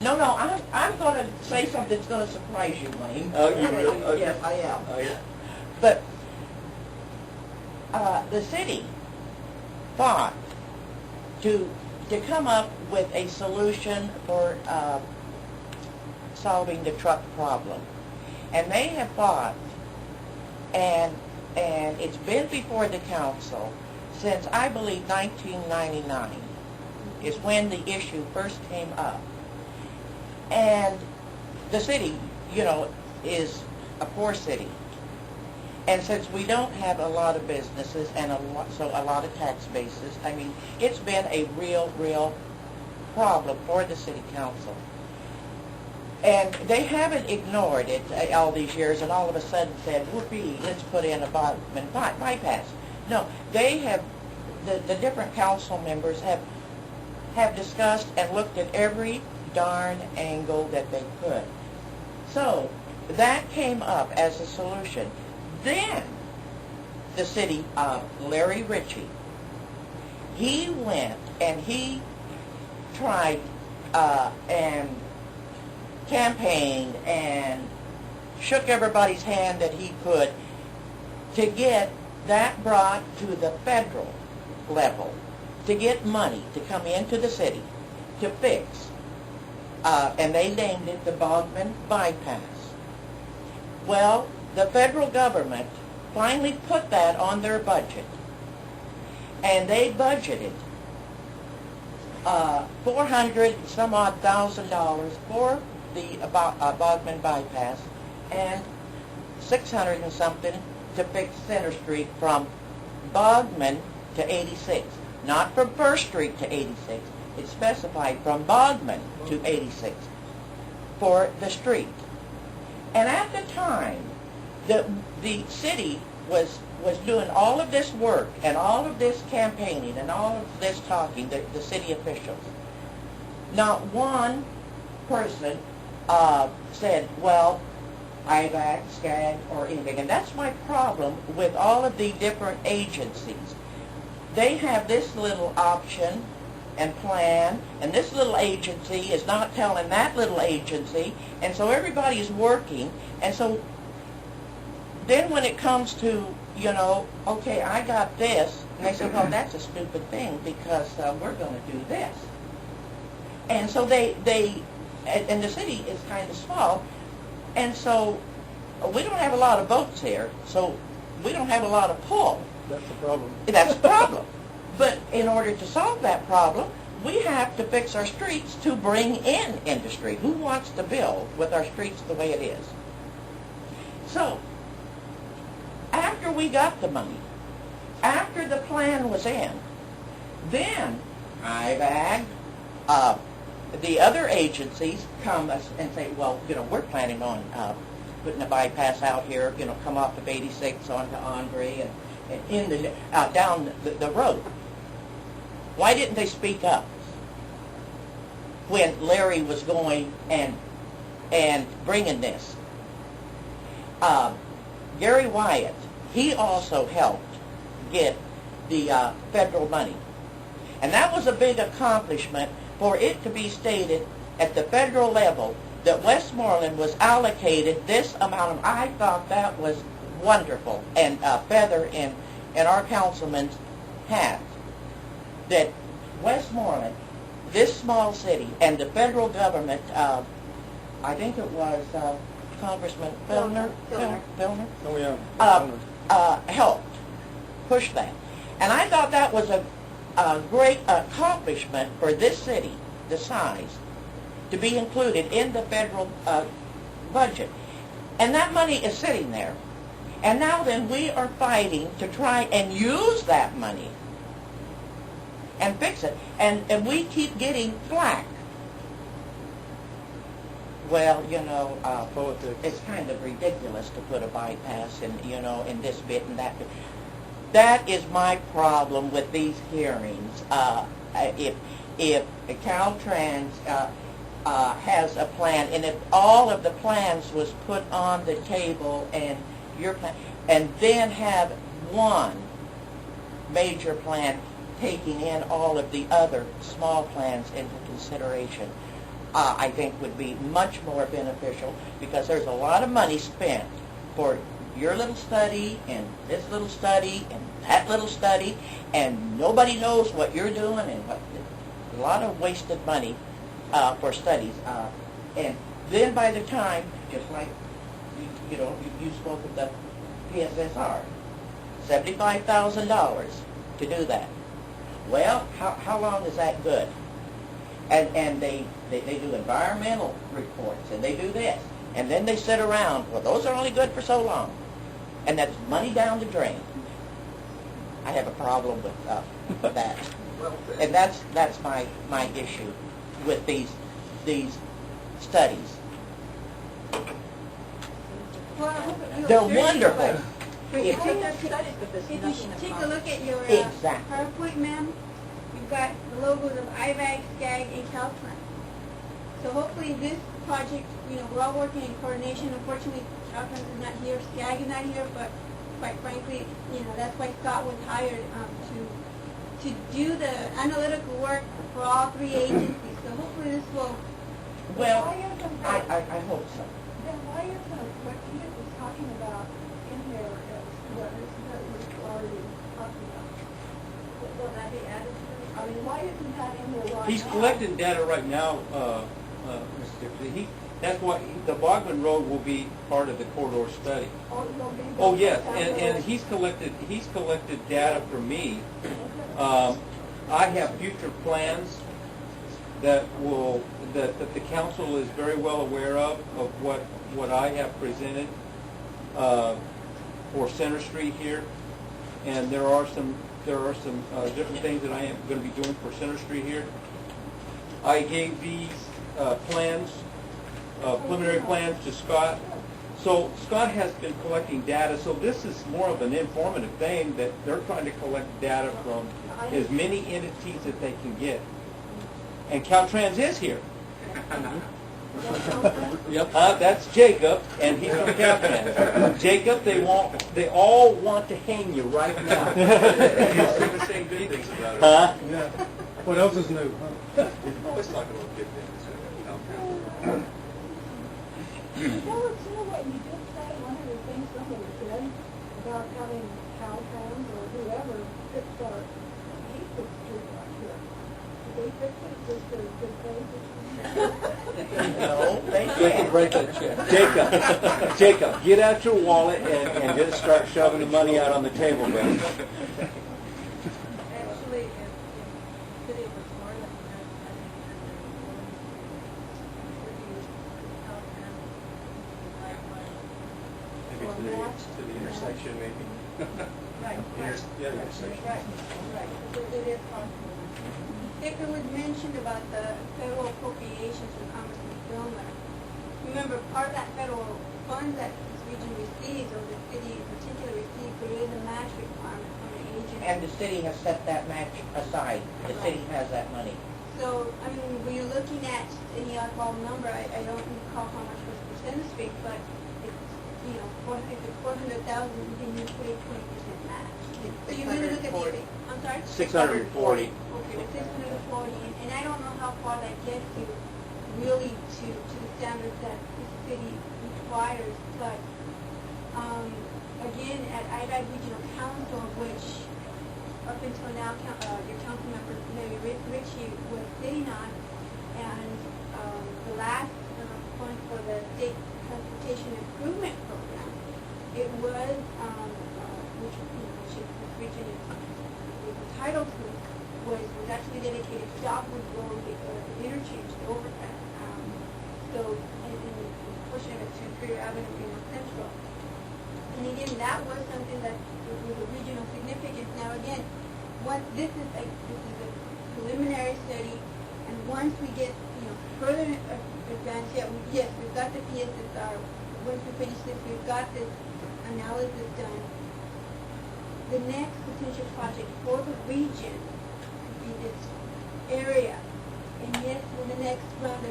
No, no, I'm going to say something that's going to surprise you, Wayne. Oh, you really? Okay. Yes, I am. Oh, yeah. But the city fought to come up with a solution for solving the truck problem. And they have fought, and it's been before the council since, I believe, 1999 is when the issue first came up. And the city, you know, is a poor city. And since we don't have a lot of businesses and a lot of tax bases, I mean, it's been a real problem for the city council. And they haven't ignored it all these years and all of a sudden said, whoopee, let's put in a bypass. No, they have, the different council members have discussed and looked at every darn angle that they could. So that came up as a solution. Then the city of Larry Ritchie, he went and he tried and campaigned and shook everybody's hand that he could to get that brought to the federal level, to get money to come into the city to fix. And they named it the Bogman Bypass. Well, the federal government finally put that on their budget. And they budgeted $400,000 for the Bogman Bypass and $600 and something to fix Center Street from Bogman to 86. Not from First Street to 86. It's specified from Bogman to 86 for the street. And at the time, the city was doing all of this work and all of this campaigning and all of this talking, the city officials. Not one person said, well, IVAC, SCAG, or anything. And that's my problem with all of the different agencies. They have this little option and plan, and this little agency is not telling that little agency, and so everybody is working, and so then when it comes to, you know, okay, I got this, and they say, well, that's a stupid thing because we're going to do this. And so and the city is kind of small, and so we don't have a lot of votes here, so we don't have a lot of pull. That's the problem. That's the problem. But in order to solve that problem, we have to fix our streets to bring in industry. Who wants to build with our streets the way it is? So, after we got the money, after the plan was in, then IVAG, the other agencies come and say, well, you know, we're planning on putting a bypass out here, you know, come off of 86 onto Andre and in the down the road. Why didn't they speak up when Larry was going and bringing this? Gary Wyatt, he also helped get the federal money. And that was a big accomplishment for it to be stated at the federal level that Westmoreland was allocated this amount of, I thought that was wonderful and a feather in our councilman's hat. That Westmoreland, this small city, and the federal government, I think it was Congressman Filner? Oh, yeah. Helped push that. And I thought that was a great accomplishment for this city, the size, to be included in the federal budget. And that money is sitting there. And now then we are fighting to try and use that money and fix it. And we keep getting flack. Well, you know, it's kind of ridiculous to put a bypass in, you know, in this bit and that bit. That is my problem with these hearings. If Caltrans has a plan, and if all of the plans was put on the table and your plan, and then have one major plan taking in all of the other small plans into consideration, I think would be much more beneficial, because there's a lot of money spent for your little study and this little study and that little study, and nobody knows what you're doing, and a lot of wasted money for studies. And then by the time, just like you spoke of the PSSR, $75,000 to do that. Well, how long is that good? And they do environmental reports, and they do this, and then they sit around. Well, those are only good for so long, and that's money down the drain. I have a problem with that, and that's my issue with these studies. They're wonderful. If you take a look at your Exactly. PowerPoint, ma'am, you've got the logos of IVAG, SCAG, and Caltrans. So hopefully this project, we're all working in coordination. Unfortunately, Caltrans is not here, SCAG is not here, but quite frankly, that's why Scott was hired to do the analytical work for all three agencies. So hopefully this will... Well, I hope so. Then why isn't what Edith was talking about in there as what we're already talking about? Will that be added to it? I mean, why isn't that in there right He's now? collecting data right now, Mr. Dixon. That's why the Bogman Road will be part of the corridor study. Oh, it'll be- Oh yes, and he's collected data from me. I have future plans that the council is very well aware of what I have presented for Center Street here, and there are some different things that I am going to be doing for Center Street here. I gave these plans, preliminary plans, to Scott. So Scott has been collecting data, so this is more of an informative thing that they're trying to collect data from as many entities that they can get. And Caltrans is here. Yep, that's Jacob, and he's from Caltrans. Jacob, they all want to hang you right now. Huh? Yeah. What else is new? Let's talk about good things. Well, what you did say, one of the things somebody said about having Caltrans or whoever fix our Eastwood Street right here. Did they fix it just for good faith? No, they We can can't. break that check. Jacob, get out your wallet and just start shoving the money out on the table, man. Actually, if the city was more like that, Maybe to the intersection, maybe. Right. Yeah, the intersection. Right. It is possible. It was mentioned about the federal appropriations from Congressman Filmer. Remember, part of that federal fund that this region receives, or the city in particular receives, there is a match requirement from the agency. And the city has set that match aside. The city has that money. So, I mean, when you're looking at any oddball number, I don't recall how much was for Center Street, but it's, if it's 400,000, then you put a 20% match. So you really look at the, I'm sorry? 640. Okay, well, 640, and I don't know how far that gets you really to the standards that the city requires, but again, at IVAG Regional Council, which up until now, your council member, Mayor Ritchie, was sitting on, and the last point for the State Transportation Improvement Program, it was, which this region is entitled to, was actually dedicated to Dogwood Road, the interchange, the overpass. So, and pushing it to Superior Avenue in Central. And again, that was something that was of regional significance. Now again, this is a preliminary study, and once we get further advanced, yes, we've got the PSSR. Once we finish this, we've got this analysis done. The next potential project for the region would be this area. And yes, in the next round of